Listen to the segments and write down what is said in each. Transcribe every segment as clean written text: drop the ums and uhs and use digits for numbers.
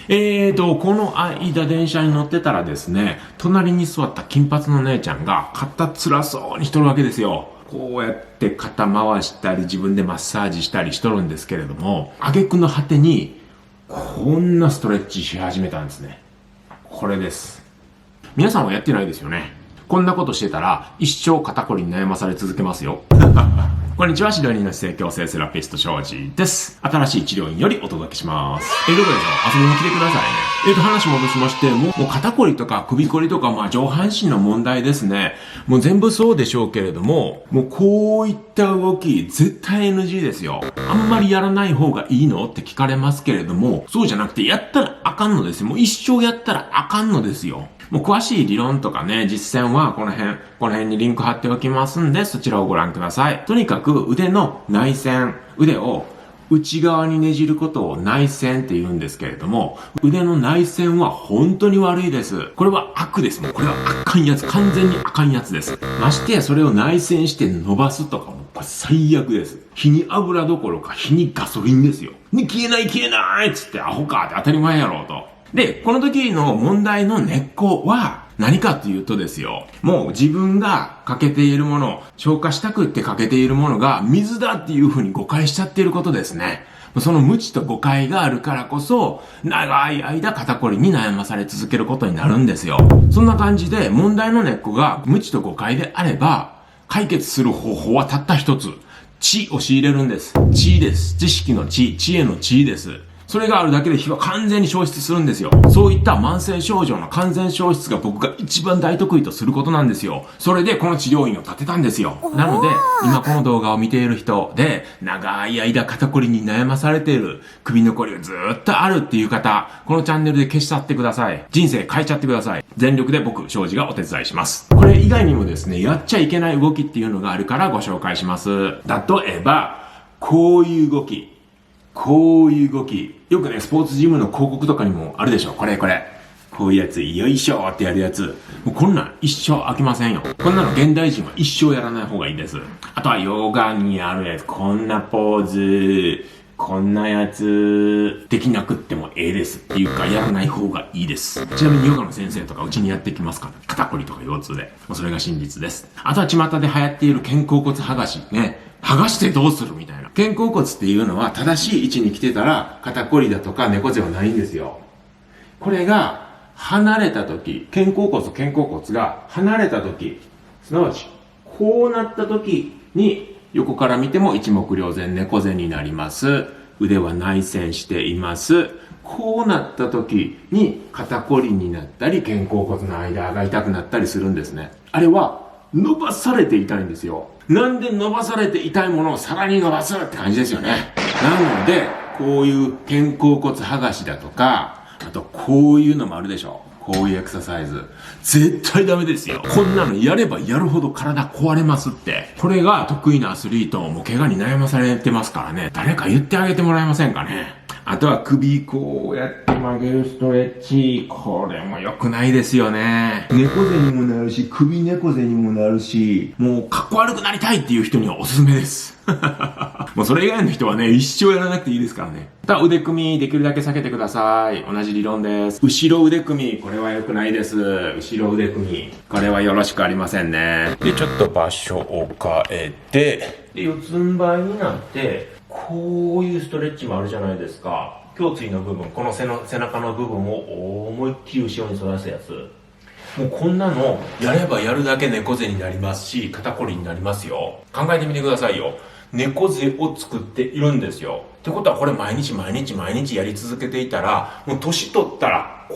この間電車に乗ってたらですね、隣に座った金髪の姉ちゃんが肩辛そうにしとるわけですよ。こうやって肩回したり自分でマッサージしたりしとるんですけれども、挙句の果てにこんなストレッチし始めたんですね。これです。皆さんはやってないですよね。こんなことしてたら一生肩こりに悩まされ続けますよ。こんにちは、指導人の姿勢矯正セラピスト庄司です。新しい治療院よりお届けします。どこでしょう？遊びに来てくださいね。話戻しまして、もう肩こりとか首こりとか、上半身の問題ですね。もう全部そうでしょうけれども、もうこういった動き、絶対 NG ですよ。あんまりやらない方がいいのって聞かれますけれども、そうじゃなくて、やったらあかんのですよ。もう一生やったらあかんのですよ。もう詳しい理論とかね、実践はこの辺にリンク貼っておきますんで、そちらをご覧ください。とにかく腕の内旋、腕を内側にねじることを内旋って言うんですけれども、腕の内旋は本当に悪いです。これは悪です。もうこれはあかんやつ。完全にあかんやつです。ましてやそれを内旋して伸ばすとかもこれ最悪です。火に油どころか火にガソリンですよ。ね、消えないっつってアホかって当たり前やろうと。で、この時の問題の根っこは何かというとですよ、もう自分がかけているもの、消化したくってかけているものが水だっていうふうに誤解しちゃっていることですね。その無知と誤解があるからこそ、長い間肩こりに悩まされ続けることになるんですよ。そんな感じで問題の根っこが無知と誤解であれば、解決する方法はたった一つ。知を仕入れるんです。知です。知識の知、知恵の知です。それがあるだけで火は完全に消失するんですよ。そういった慢性症状の完全消失が僕が一番大得意とすることなんですよ。それでこの治療院を建てたんですよ。なので、今この動画を見ている人で、長い間肩こりに悩まされている、首のこりがずーっとあるっていう方、このチャンネルで消し去ってください。人生変えちゃってください。全力で僕、庄司がお手伝いします。これ以外にもですね、やっちゃいけない動きっていうのがあるからご紹介します。例えば、こういう動き。こういう動き。よくね、スポーツジムの広告とかにもあるでしょ。これ。こういうやつ、よいしょってやるやつ。もうこんなん一生飽きませんよ。こんなの現代人は一生やらない方がいいです。あとはヨガにあるやつ。こんなポーズ。こんなやつ、できなくってもええですっていうか、やらない方がいいです。ちなみにヨガの先生とかうちにやってきますから。肩こりとか腰痛で。それが真実です。あとは巷で流行っている肩甲骨剥がし。ね。剥がしてどうするみたいな。肩甲骨っていうのは正しい位置に来てたら肩こりだとか猫背はないんですよ。これが離れた時、肩甲骨と肩甲骨が離れた時、すなわちこうなった時に横から見ても一目瞭然猫背になります。腕は内旋しています。こうなった時に肩こりになったり肩甲骨の間が痛くなったりするんですね。あれは伸ばされて痛いんですよ。なんで伸ばされて痛いものをさらに伸ばすって感じですよね。なので、こういう肩甲骨剥がしだとか、あとこういうのもあるでしょ。こういうエクササイズ。絶対ダメですよ。こんなのやればやるほど体壊れますって。これが得意なアスリートも怪我に悩まされてますからね。誰か言ってあげてもらえませんかね。あとは首こうやって曲げるストレッチ。これも良くないですよね。猫背にもなるし、首猫背にもなるし、もうかっこ悪くなりたいっていう人にはおすすめです。もうそれ以外の人はね、一生やらなくていいですからね。あとは腕組みできるだけ避けてください。同じ理論です。後ろ腕組み。これは良くないです。後ろ腕組み。これはよろしくありませんね。で、ちょっと場所を変えて、で、四つん這いになって、こういうストレッチもあるじゃないですか。胸椎の部分、この背中の部分を思いっきり後ろに反らすやつ。もうこんなのやればやるだけ猫背になりますし、肩こりになりますよ。考えてみてくださいよ。猫背を作っているんですよ。ってことはこれ毎日やり続けていたら、もう年取ったら、こ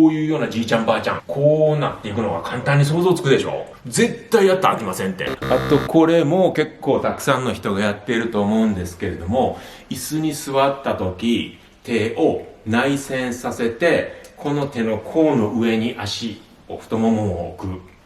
ういうようなじいちゃんばあちゃん、こうなっていくのが簡単に想像つくでしょ。絶対やったら飽きませんって。あとこれも結構たくさんの人がやっていると思うんですけれども、椅子に座った時、手を内旋させて、この手の甲の上に足を太ももを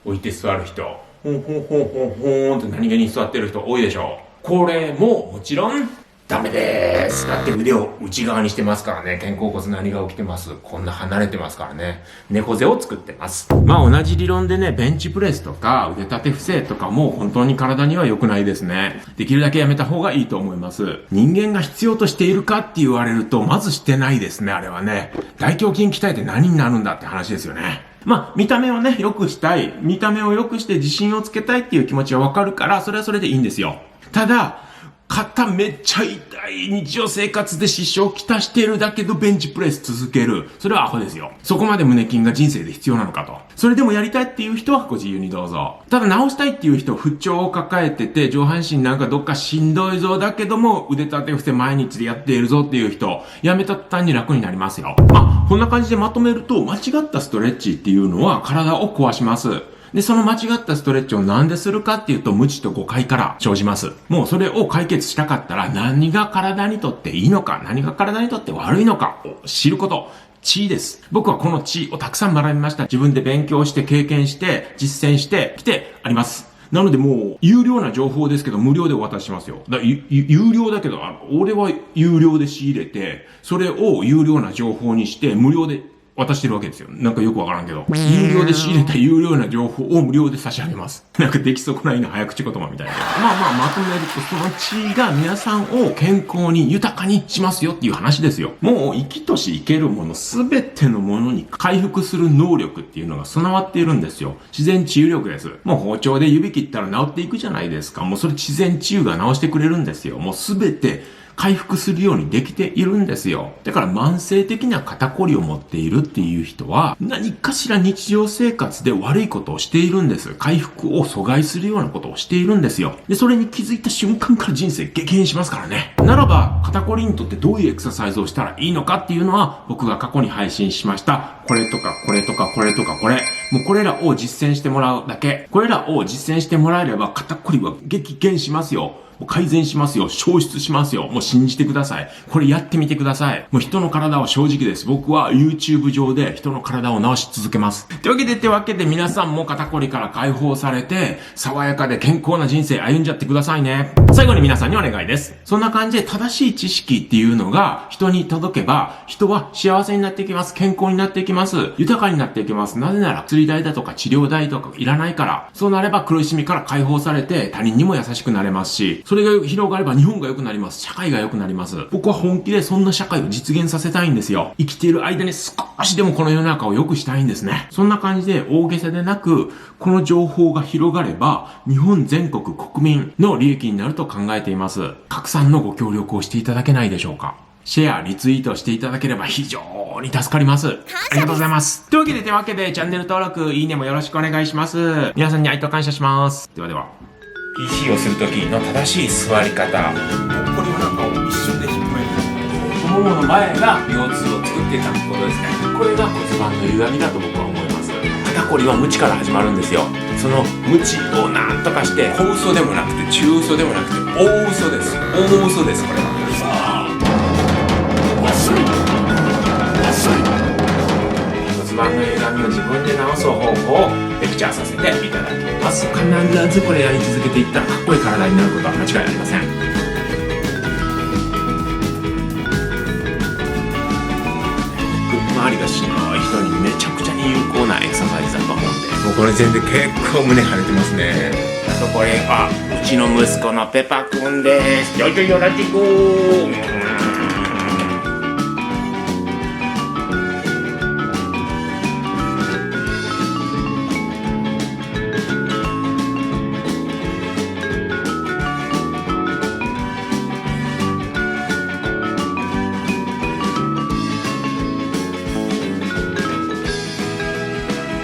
置いて座る人、ほんって何気に座ってる人多いでしょ。これももちろんダメです。だって腕を内側にしてますからね。肩甲骨何が起きてます？こんな離れてますからね。猫背を作ってます。まあ同じ理論でね、ベンチプレスとか腕立て伏せとかも本当に体には良くないですね。できるだけやめた方がいいと思います。人間が必要としているかって言われると、まずしてないですね、あれはね。大胸筋鍛えて何になるんだって話ですよね。まあ、見た目をね、良くしたい。見た目を良くして自信をつけたいっていう気持ちはわかるから、それはそれでいいんですよ。ただ、肩めっちゃ痛い日常生活で支障をきたしているだけどベンチプレス続ける。それはアホですよ。そこまで胸筋が人生で必要なのかと。それでもやりたいっていう人はご自由にどうぞ。ただ直したいっていう人、不調を抱えてて、上半身なんかどっかしんどいぞだけども腕立て伏せ毎日でやっているぞっていう人、やめた途端に楽になりますよ。まあ、こんな感じでまとめると、間違ったストレッチっていうのは体を壊します。で、その間違ったストレッチをなんでするかっていうと、無知と誤解から生じます。もうそれを解決したかったら、何が体にとっていいのか、何が体にとって悪いのかを知ること。知です。僕はこの知をたくさん学びました。自分で勉強して、経験して、実践してきてあります。なのでもう、有料な情報ですけど、無料でお渡ししますよ。有料だけど、俺は有料で仕入れて、それを有料な情報にして、無料で渡してるわけですよ。なんかよくわからんけど。有料で仕入れた有料な情報を無料で差し上げます。なんか出来損ないの早口言葉みたいな。まとめると、その知が皆さんを健康に豊かにしますよっていう話ですよ。もう生きとし生けるものすべてのものに回復する能力っていうのが備わっているんですよ。自然治癒力です。もう包丁で指切ったら治っていくじゃないですか。もうそれ自然治癒が治してくれるんですよ。もうすべて回復するようにできているんですよ。だから慢性的な肩こりを持っているっていう人は何かしら日常生活で悪いことをしているんです。回復を阻害するようなことをしているんですよ。で、それに気づいた瞬間から人生激変しますからね。ならば、肩こりにとってどういうエクササイズをしたらいいのかっていうのは僕が過去に配信しました。これとかこれとかこれとかこれ。もうこれらを実践してもらうだけ。これらを実践してもらえれば肩こりは激減しますよ。改善しますよ。消失しますよ。もう信じてください。これやってみてください。もう人の体は正直です。僕は YouTube 上で人の体を治し続けます。というわけで皆さんも肩こりから解放されて、爽やかで健康な人生歩んじゃってくださいね。最後に皆さんにお願いです。そんな感じで正しい知識っていうのが人に届けば、人は幸せになっていきます。健康になっていきます。豊かになっていきます。なぜなら薬代だとか治療代とかいらないから。そうなれば苦しみから解放されて他人にも優しくなれますし、それが広がれば日本が良くなります。社会が良くなります。僕は本気でそんな社会を実現させたいんですよ。生きている間に少しでもこの世の中を良くしたいんですね。そんな感じで大げさでなく、この情報が広がれば日本全国国民の利益になると考えています。拡散のご協力をしていただけないでしょうか。シェア、リツイートしていただければ非常に助かります。ありがとうございます。というわけでチャンネル登録、いいねもよろしくお願いします。皆さんに愛と感謝します。では。PC をするときの正しい座り方。これをなんか一瞬で引っ込める。ももの前が腰痛を作っていたことですね。これが骨盤の歪みだと僕は思います。肩こりは無知から始まるんですよ。その無知をなんとかして、小嘘でもなくて中嘘でもなくて大嘘です。大嘘です、これは。骨盤の歪みを自分で治す方法をレクチャーさせていただきます。必ずこれやり続けていったらかっこいい体になることは間違いありません。周りがしんどい人にめちゃくちゃに有効なエクササイズだと思うんで、もうこれ全然結構胸張れてますね。あとこれはうちの息子のペパくんです。よラティコー。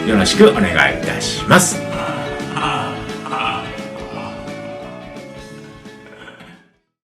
よろしくお願いいたします。